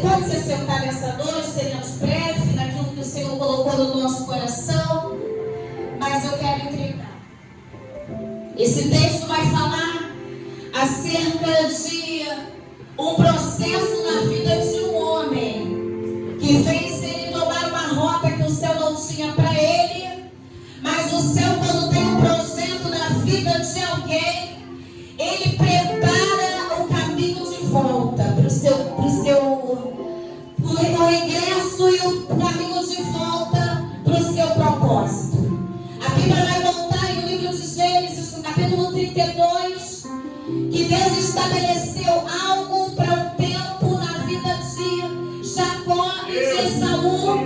Pode se sentar nessa noite, seremos breves naquilo que o Senhor colocou no nosso coração, mas eu quero entregar. Esse texto vai falar acerca de um processo na vida de um homem que fez ele tomar uma rota que o céu não tinha para ele, mas o céu, quando tem um projeto na vida de alguém, ele prepara o caminho de volta para o regresso e o caminho de volta para o seu propósito. A Bíblia vai voltar no livro de Gênesis, no capítulo 32, que Deus estabeleceu algo para um tempo na vida de Jacó e de Esaú.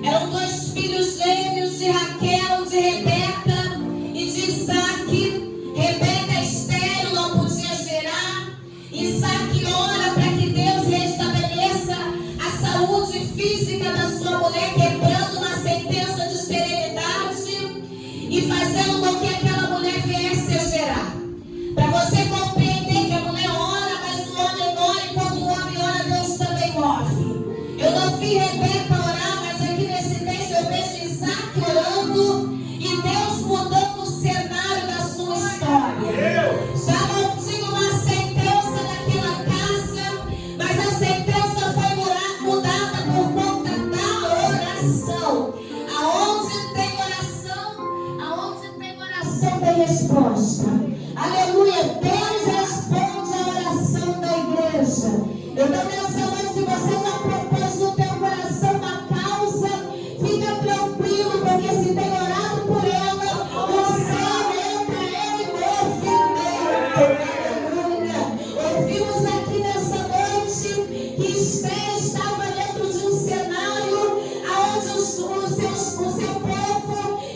Eram dois filhos gêmeos de Raquel, de Rebeca e de Isaac. Rebeca estéril, não podia gerar. Isaac ora para que Deus restabeleça a saúde física da sua mulher, quebrando uma sentença de esterilidade e fazendo com que aquela mulher viesse a gerar. Para você compreender que a mulher ora, mas o homem ora, e quando o homem ora, Deus também move. Eu não vi Rebeca orar, mas aqui nesse texto eu vejo Isaac orando e Deus mudando o cenário da sua história. Já não tinha uma sentença naquela casa, mas a sentença foi mudada por conta da oração. Aonde tem oração tem resposta. Aleluia, Deus responde a oração da igreja. Então nessa noite, se você já propôs no teu coração uma causa, fica tranquilo, porque se tem orado por ela, o céu entra em movimento. Aleluia. Ouvimos aqui nessa noite que Esther estava dentro de um cenário onde o seu povo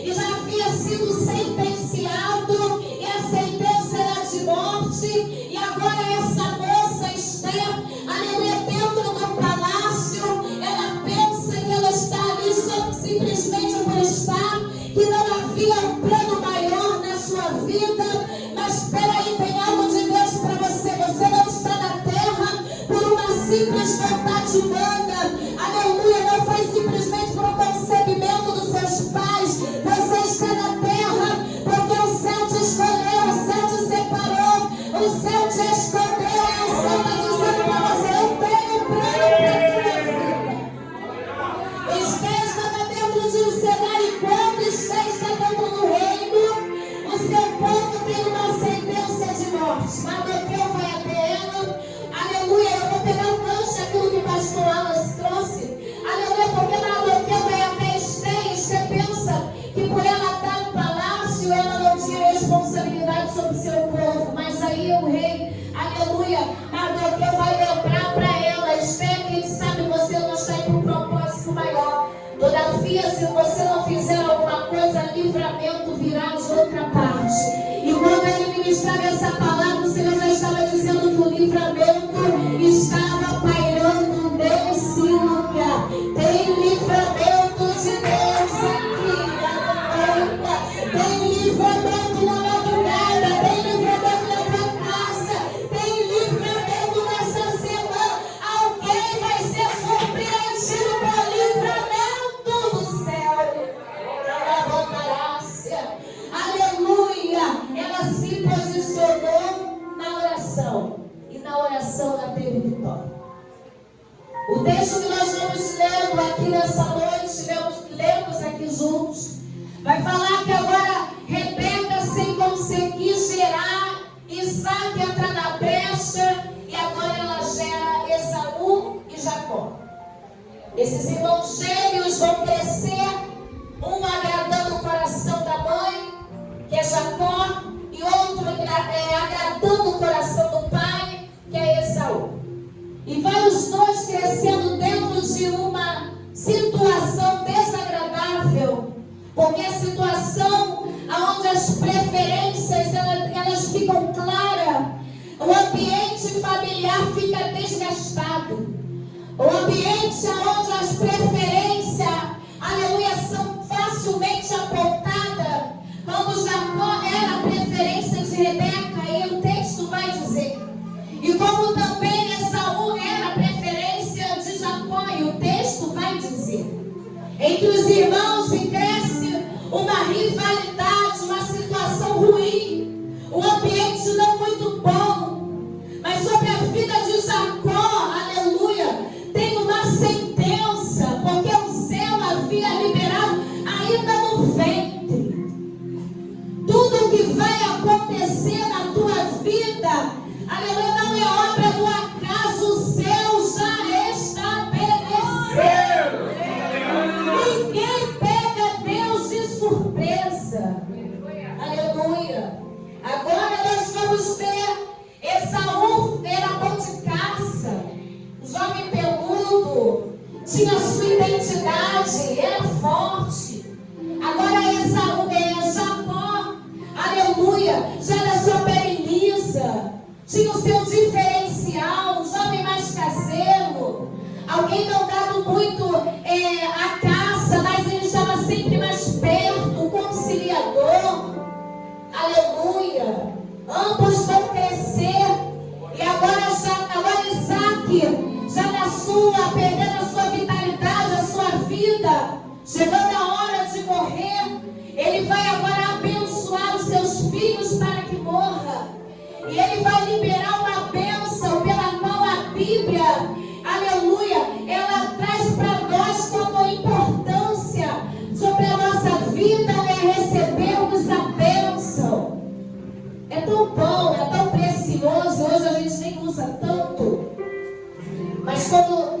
já havia sido sentenciado e a sentença era de morte, e agora essa moça Esther, aleluia, dentro do palácio, ela pensa que ela está ali só simplesmente por estar, que não havia um plano maior na sua vida. Mas espera aí, tem algo de Deus para você. Você não está na terra por uma simples vontade humana, aleluia, não foi simplesmente por um concebimento dos seus pais. Você está na terra porque o céu te escolheu, o céu te separou, o céu te escolheu, e o céu está dizendo para você: eu tenho um plano para tua vida. Esther estava dentro de um cenário, e quando Esther está dentro do reino, o seu povo tem uma sentença de morte. Mardoqueu vai até ela, aleluia. Eu vou pegar um gancho aquilo que o pastor Alas trouxe, aleluia, porque Mardoqueu vai até Esther, e Esther pensa que por ela estar no palácio, ela não tinha responsabilidade sobre seu povo. Mas aí o rei, aleluia, Mardoqueu vai lembrar para ela: Esther, quem sabe você não está em um propósito maior. Todavia, se você não fizer alguma coisa, livramento virá de outra parte. E quando ele ministrava essa palavra, o Senhor já estava dizendo que o livramento estava pairando nesse lugar. Tem livramento de Deus aqui, aleluia. Tem livramento na madrugada, tem livramento na tua casa, tem livramento nessa semana. Alguém vai ser surpreendido pelo livramento do céu. Aleluia. Ela se posicionou na oração, e na oração ela teve vitória. O texto que nós vamos lendo aqui nessa noite, lemos aqui juntos, vai falar que agora Rebeca, sem conseguir gerar, Isaac entra na brecha, e agora ela gera Esaú e Jacó. Esses irmãos gêmeos vão crescer, um agradando o coração da mãe, que é Jacó, e outro agradando o coração do pai, que é Esaú. E vai os dois crescendo dentro de uma situação desagradável, porque a situação onde as preferências elas ficam claras, o ambiente familiar fica desgastado, o ambiente onde as preferências, aleluia, são facilmente apontadas. Como Jacó era a preferência de Rebeca, e o texto vai dizer, e como também Esaú tinha a sua identidade, era forte. Agora Jacó, aleluia, já era sua pele lisa, tinha o seu diferencial, um jovem mais caseiro, alguém não dado muito a caça, mas ele estava sempre mais perto, o conciliador, aleluia. Ambos vão crescer, e agora Isaac, já perdendo a sua vitalidade, a sua vida, chegando a hora de morrer, ele vai agora abençoar os seus filhos para que morra. E ele vai liberar uma bênção pela qual a Bíblia, aleluia, ela traz para nós como importância sobre a nossa vida é recebermos a bênção. É tão bom, é tão precioso, hoje a gente nem usa tanto. Mas quando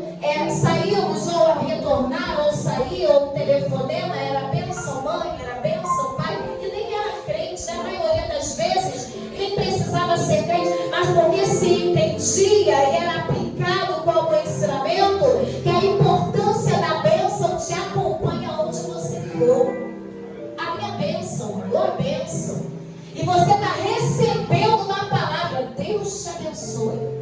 saímos ou retornar, ou sair, ou telefonema, era bênção mãe, era bênção pai, e nem era crente, né? A maioria das vezes, nem precisava ser crente, mas porque se entendia e era aplicado como ensinamento, que a importância da bênção te acompanha onde você for. A minha bênção, a tua bênção. E você está recebendo uma palavra, Deus te abençoe.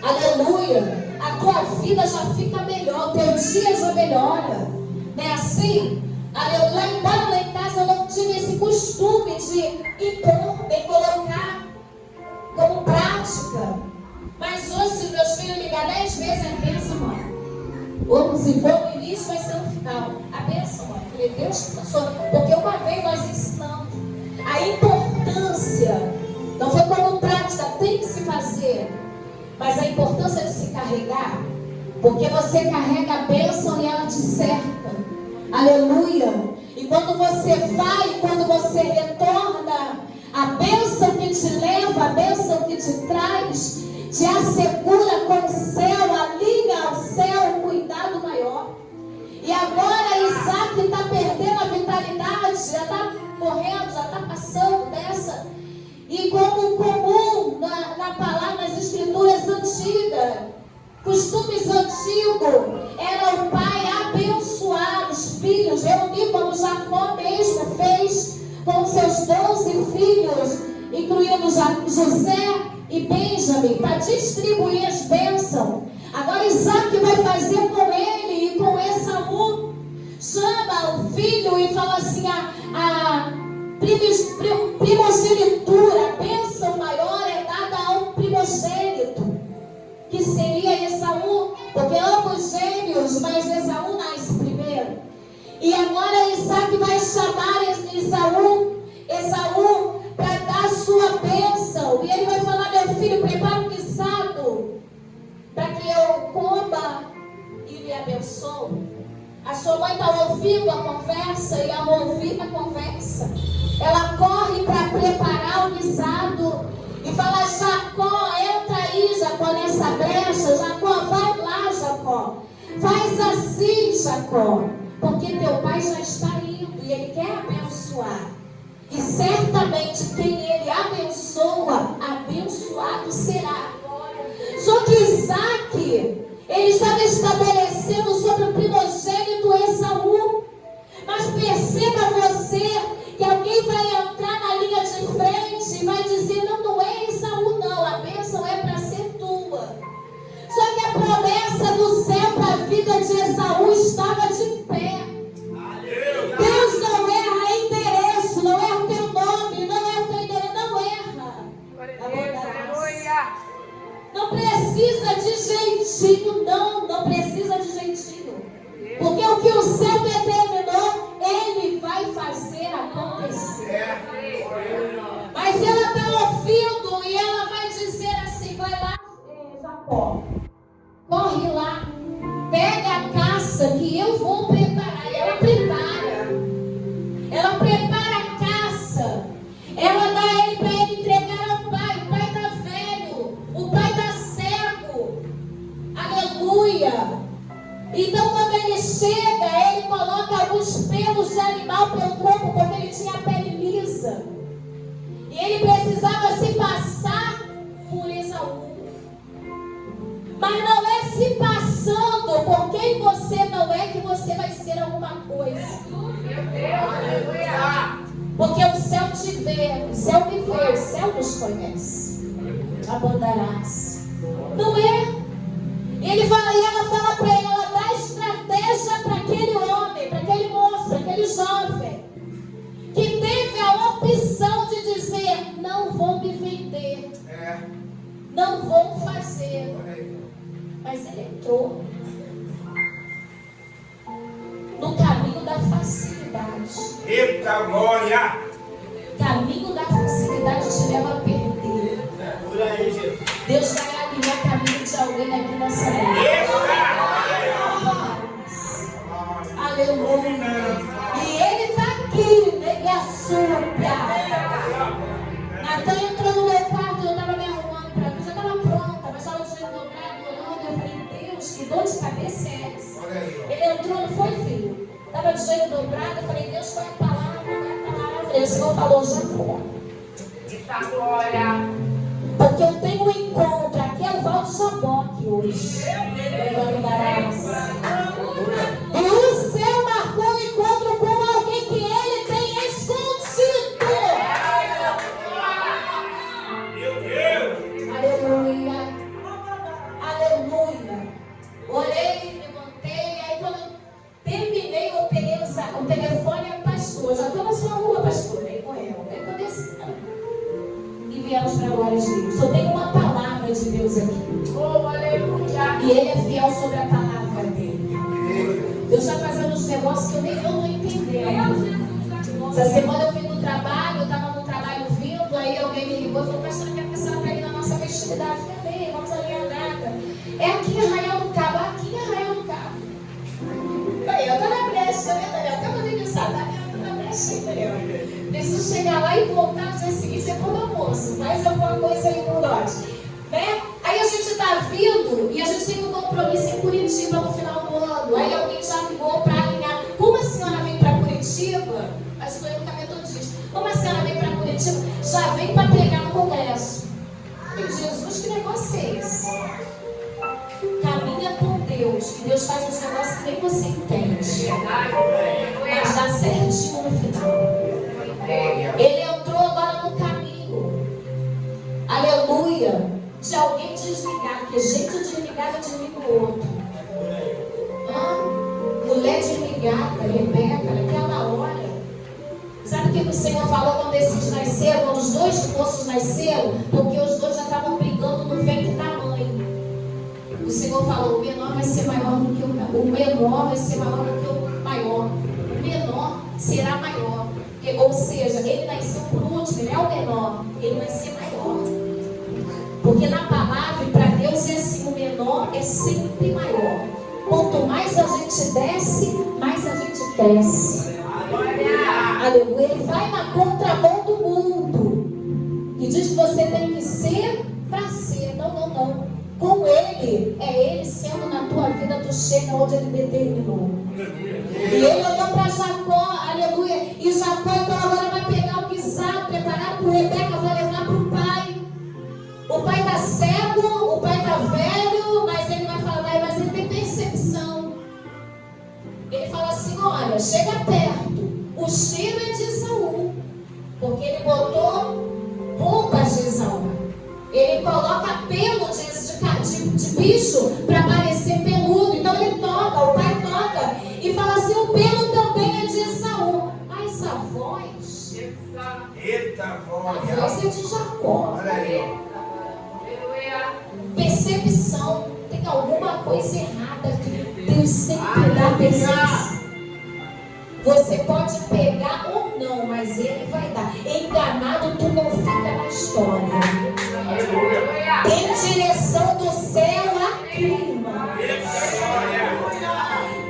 Aleluia. A tua vida já fica melhor, o teu dia já melhora. Não é assim? Aleluia. Lá em casa eu não tinha esse costume de impor, de colocar como prática. Mas hoje, se meus filhos ligarem 10 vezes, é bênção, mãe. Ou se for no início, vai ser no final. A bênção, mãe. Falei, Deus te abençoe. Porque uma vez nós ensinamos a importância. Não foi como prática, tem que se fazer. Mas a importância de se carregar, porque você carrega a bênção e ela te cerca. Aleluia. E quando você vai, quando você retorna, a bênção que te leva, a bênção que te traz, te assegura com o céu, alinha ao céu um cuidado maior. E agora Isaac está perdendo a vitalidade, já está correndo, já está passando dessa. E como comum na palavra, nas escrituras antigas, costumes antigos, era o pai abençoar os filhos, reunir como Jacó mesmo fez com seus 12 filhos, incluindo José e Benjamim, para distribuir as bênçãos. Agora Isaac vai fazer com ele e com Esaú. Chama o filho e fala assim, a primogenitura, a bênção maior é dada a um primogênito, que seria Esaú, porque ambos gêmeos, mas Esaú nasce primeiro. E agora Isaac vai chamar Esaú para dar sua bênção, e ele vai falar, meu filho, prepara um guisado para que eu coma e lhe abençoo. A sua mãe está ouvindo a conversa, e ao ouvir a conversa, ela corre para preparar o guisado e fala, Jacó, entra aí, Jacó, nessa brecha. Jacó, vai lá, Jacó. Faz assim, Jacó, porque teu pai já está indo e ele quer abençoar. E certamente quem ele abençoa, abençoado será. Só que Isaac, ele estava estabelecendo sobre o primogênito Esaú. Mas perceba você que alguém vai entrar na linha de frente e vai dizer, não é Esaú não, a bênção é para ser tua. Só que a promessa do céu para a vida de Esaú estava de pé. Deus não erra endereço, não erra o teu nome, não erra o teu endereço, não erra. Não precisa de jeitinho, não precisa de jeitinho. Porque o que o céu determinou, ele vai fazer acontecer. Mas ela está ouvindo e ela vai dizer assim, vai lá, Jacó, corre lá, pega a caça que eu vou preparar. E ela prepara a caça, ela dá ele para ele entregar ao pai. O pai está velho, o pai está cego, aleluia. Então quando ele chega, ele coloca alguns pelos de animal pelo corpo, porque ele tinha a pele lisa. E ele precisava se passar por Esaú. Mas não é se passando por quem você coisa. Porque o céu te vê, o céu me vê, o céu nos conhece. Abandarás. Não é? E ela fala para ele, ela dá estratégia para aquele homem, para aquele moço, para aquele jovem, que teve a opção de dizer, não vou me vender, não vou fazer. Mas ele entrou no caminho da facilidade. Eita glória! Caminho da facilidade te leva a perder. Deus vai alinhar o caminho de alguém aqui nessa noite. Aleluia. E ele está aqui, né? E a sua. Natan entrou no meu quarto, eu estava me arrumando para mim, já estava pronta, mas estava de joelho dobrado, orando. Eu falei, Deus, que dor de cabeça é essa? Ele entrou, não foi, filho? Estava de joelho dobrado, eu falei, Deus, qual é a palavra? Qual é a palavra? E o Senhor falou, já foi. Eita glória! Porque eu tenho um encontro, aqui é o Valdo Jaboque hoje. E o céu marcou um encontro com alguém que ele tem escondido. Meu Deus! Aleluia. Aleluia. Orei, levantei, aí quando eu terminei, eu peguei o telefone e o pastor. Já estou na sua rua, pastor. Aí com ela. Aí quando e viemos para a glória de Deus. Só tem uma palavra de Deus aqui. Oh, aleluia! E ele é fiel sobre a palavra dele. Deus está fazendo uns negócios que eu não entendendo. Essa semana eu vim do trabalho, eu estava no trabalho vindo, aí alguém me ligou e falou, pastor, quer passar para ir na nossa festividade? Falei, vamos ali a data. É aqui em Arraial do Cabo, aqui em Arraial do Cabo. Aí eu estou na brecha, né, Daniel? Até mandei mensagem, Daniel, eu estou na brecha, Daniel. Preciso chegar lá e voltar no dia seguinte, depois do almoço. Faz alguma coisa aí por nós. Né? Aí a gente está vindo e a gente tem um compromisso em Curitiba no final do ano. Aí alguém já ligou para alinhar. Como a senhora vem para Curitiba? Mas estou indo caminho metodista. Como a senhora vem para Curitiba? Já vem para pregar no congresso. E Jesus, que negócio é esse? Caminha com Deus. E Deus faz uns negócios que nem você entende. Mas dá certinho no final. Ele entrou agora no caminho. Aleluia. De alguém desligado. Porque gente desligada desliga o outro. Mulher desligada, Rebeca, naquela hora. Sabe o que o Senhor falou quando esses nasceram? Quando os dois moços nasceram? Porque os dois já estavam brigando no ventre da mãe. O Senhor falou, o menor vai ser maior do que o menor vai ser maior do que o maior. O menor será maior. Ou seja, ele nasceu por último, ele é o menor, ele vai ser maior. Porque na palavra, para Deus é assim, o menor é sempre maior. Quanto mais a gente desce, mais a gente cresce. Aleluia. Ele vai na contramão do mundo. E diz que você tem que ser para ser. Não. Com ele, é ele sendo na tua vida, tu chega onde ele determinou. E ele olhou para Jacó, aleluia. E Jacó então agora vai pegar o guisado, preparar para Rebeca, vai levar para o pai. O pai está cego, o pai está velho, mas ele vai falar, mas ele tem percepção. Ele fala assim, olha, chega perto. O cheiro é de Esaú, porque ele botou roupas de Esaú. Ele coloca pelo de bicho para parecer peludo. Então ele toca, o pai toca e fala assim, o pelo também é de Esaú. Mas a voz, a voz é de Jacó. Percepção, tem alguma coisa errada aqui. Deus sempre dá percepção. Você pode pegar ou não, mas ele vai dar. Enganado, tu não fica na história. Tem direção do céu aqui, irmão.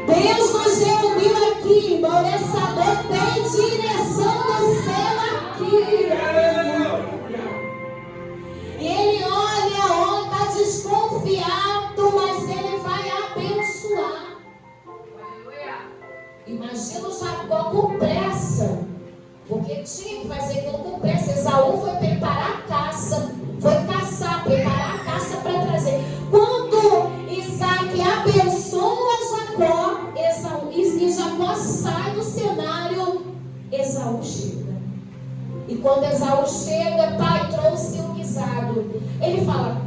Deus nos reuniu aqui, irmão. Nessa noite tem direção do céu aqui. E ele olha, está desconfiado, mas ele vai abençoar. Imagina o Jacó com pressa, porque tinha que fazer aquilo com pressa. Esaú foi preparar a caça, foi caçar, preparar a caça para trazer. Quando Isaac abençoa Jacó, e Jacó sai Esaú chega. E quando Esaú chega, pai, trouxe um guisado. Ele fala: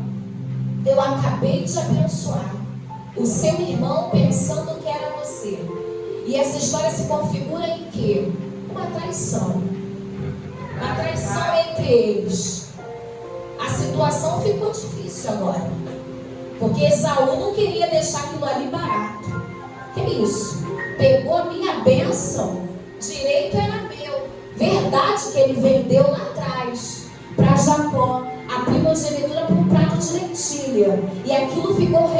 eu acabei de abençoar o seu irmão pensando que era você. E essa história se configura em quê? Uma traição. Uma traição entre eles. A situação ficou difícil agora. Porque Esaú não queria deixar aquilo ali barato. Que isso? Pegou a minha bênção, direito era meu. Verdade que ele vendeu lá atrás para Jacó a primogenitura por um prato de lentilha. E aquilo ficou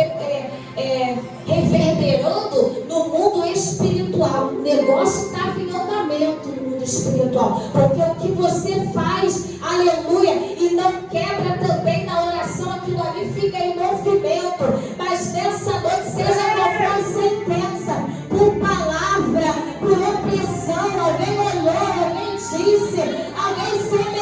reverberando no mundo espiritual. O negócio estava em andamento no mundo espiritual. Porque o que você faz, aleluia, e não quebra também na oração, aquilo ali fica em movimento. Mas nessa noite, seja qual for a sentença, por palavra, por opressão, alguém olhou, alguém disse, alguém se